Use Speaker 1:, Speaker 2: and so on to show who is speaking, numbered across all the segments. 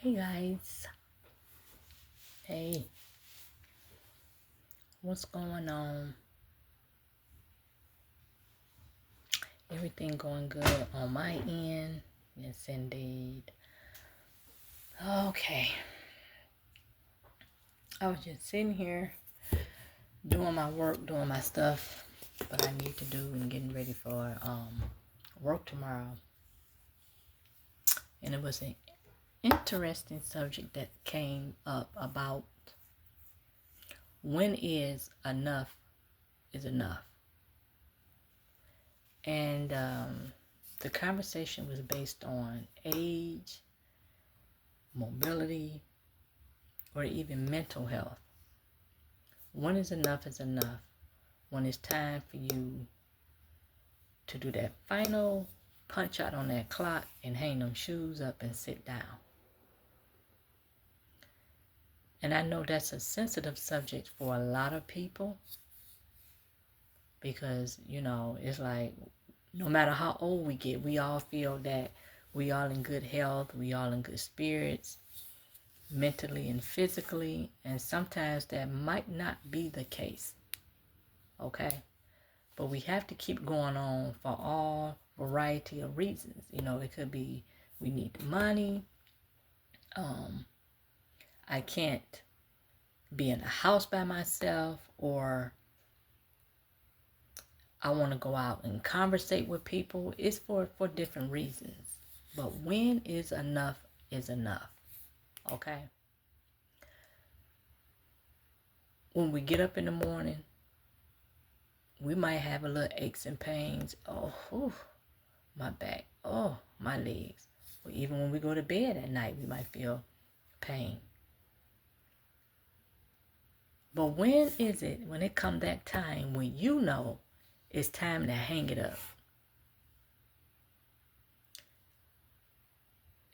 Speaker 1: Hey guys, hey, what's going on? Everything going good on my end? Yes, indeed. Okay, I was just sitting here doing my work, doing my stuff, what I need to do, and getting ready for work tomorrow. And it was an interesting subject that came up about when is enough, and the conversation was based on age, mobility, or even mental health. When is enough is enough. When it's time for you to do that final punch out on that clock and hang them shoes up and sit down. And I know that's a sensitive subject for a lot of people because, it's like no matter how old we get, we all feel that we all in good health, we all in good spirits, mentally and physically, and sometimes that might not be the case. Okay? But we have to keep going on for all variety of reasons. It could be we need the money. I can't be in a house by myself, or I want to go out and conversate with people. It's for different reasons. But when is enough is enough. Okay? When we get up in the morning, we might have a little aches and pains. Oh, whew, my back. Oh, my legs. Or even when we go to bed at night, we might feel pain. But when is it, when it come that time when you know it's time to hang it up?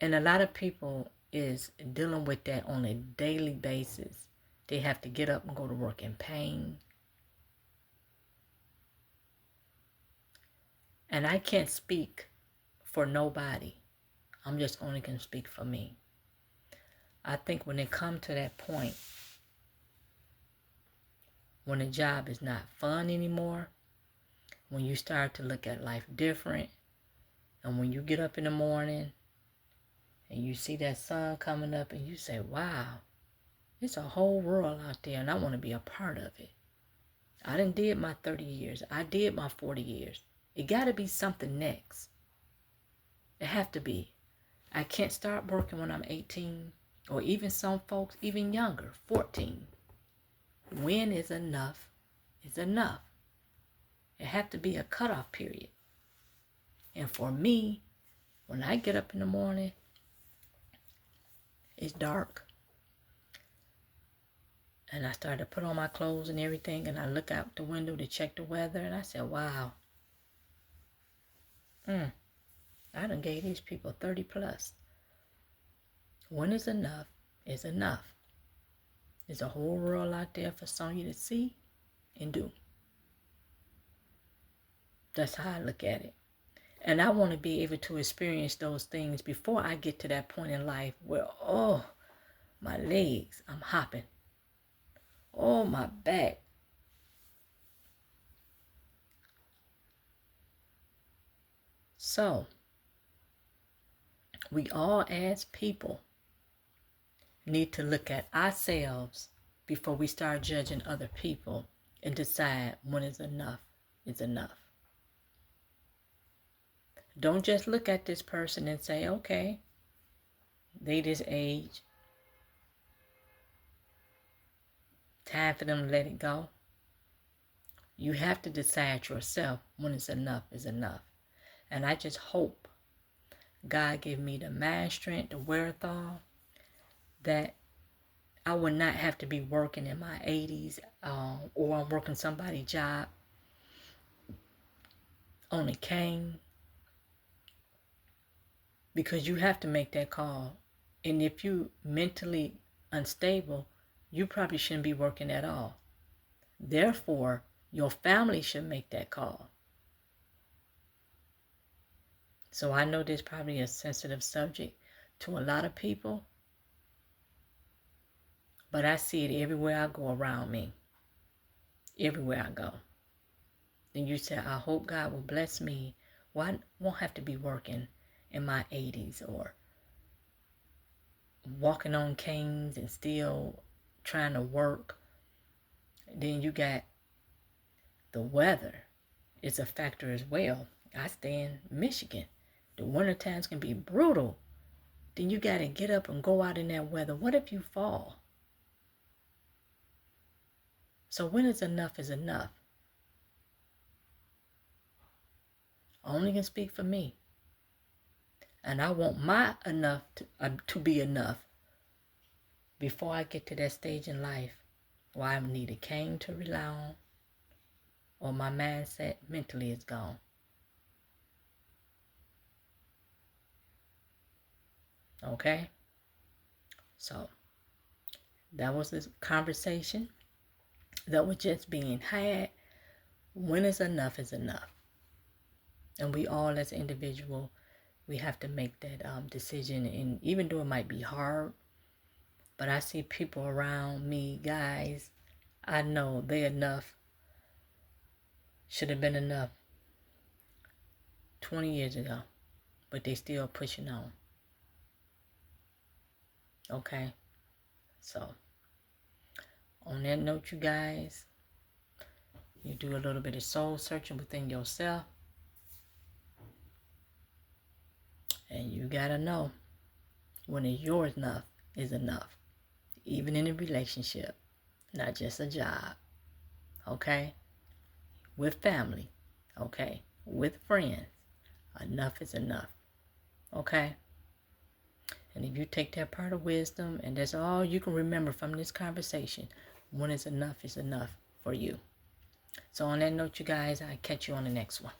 Speaker 1: And a lot of people is dealing with that on a daily basis. They have to get up and go to work in pain. And I can't speak for nobody. I'm just only can speak for me. I think when it come to that point, when the job is not fun anymore, when you start to look at life different, and when you get up in the morning and you see that sun coming up and you say, wow, it's a whole world out there and I want to be a part of it. I done did my 30 years. I did my 40 years. It got to be something next. It have to be. I can't start working when I'm 18, or even some folks even younger, 14. When is enough is enough. It have to be a cutoff period. And for me, when I get up in the morning, it's dark. And I start to put on my clothes and everything, and I look out the window to check the weather, and I said, wow, I done gave these people 30 plus. When is enough is enough. There's a whole world out there for some of you to see and do. That's how I look at it. And I want to be able to experience those things before I get to that point in life where, oh, my legs, I'm hopping. Oh, my back. So, we all as people need to look at ourselves before we start judging other people and decide when is enough is enough. Don't just look at this person and say, okay, they this age, time for them to let it go. You have to decide yourself when it's enough is enough. And I just hope God give me the mind strength, the wherewithal, that I would not have to be working in my 80s or I'm working somebody's job on a cane, because you have to make that call. And if you mentally unstable, you probably shouldn't be working at all. Therefore, your family should make that call. So I know this is probably a sensitive subject to a lot of people, But I see it everywhere I go around me. Everywhere I go. Then you say, I hope God will bless me. Well, I won't have to be working in my 80s or walking on canes and still trying to work. Then you got the weather. It's a factor as well. I stay in Michigan. The winter times can be brutal. Then you got to get up and go out in that weather. What if you fall? So when is enough is enough? I only can speak for me. And I want my enough to be enough before I get to that stage in life where I need a cane to rely on or my mindset mentally is gone. Okay? So that was this conversation that was just being had. When is enough is enough. And we all as an individual, we have to make that decision. And even though it might be hard, but I see people around me, guys, I know they enough, should have been enough 20 years ago, but they still pushing on. Okay? So, on that note, you guys, you do a little bit of soul searching within yourself. And you gotta know when it's yours enough is enough. Even in a relationship, not just a job. Okay? With family. Okay? With friends. Enough is enough. Okay? And if you take that part of wisdom and that's all you can remember from this conversation, when it's enough is enough for you. So on that note, you guys, I'll catch you on the next one.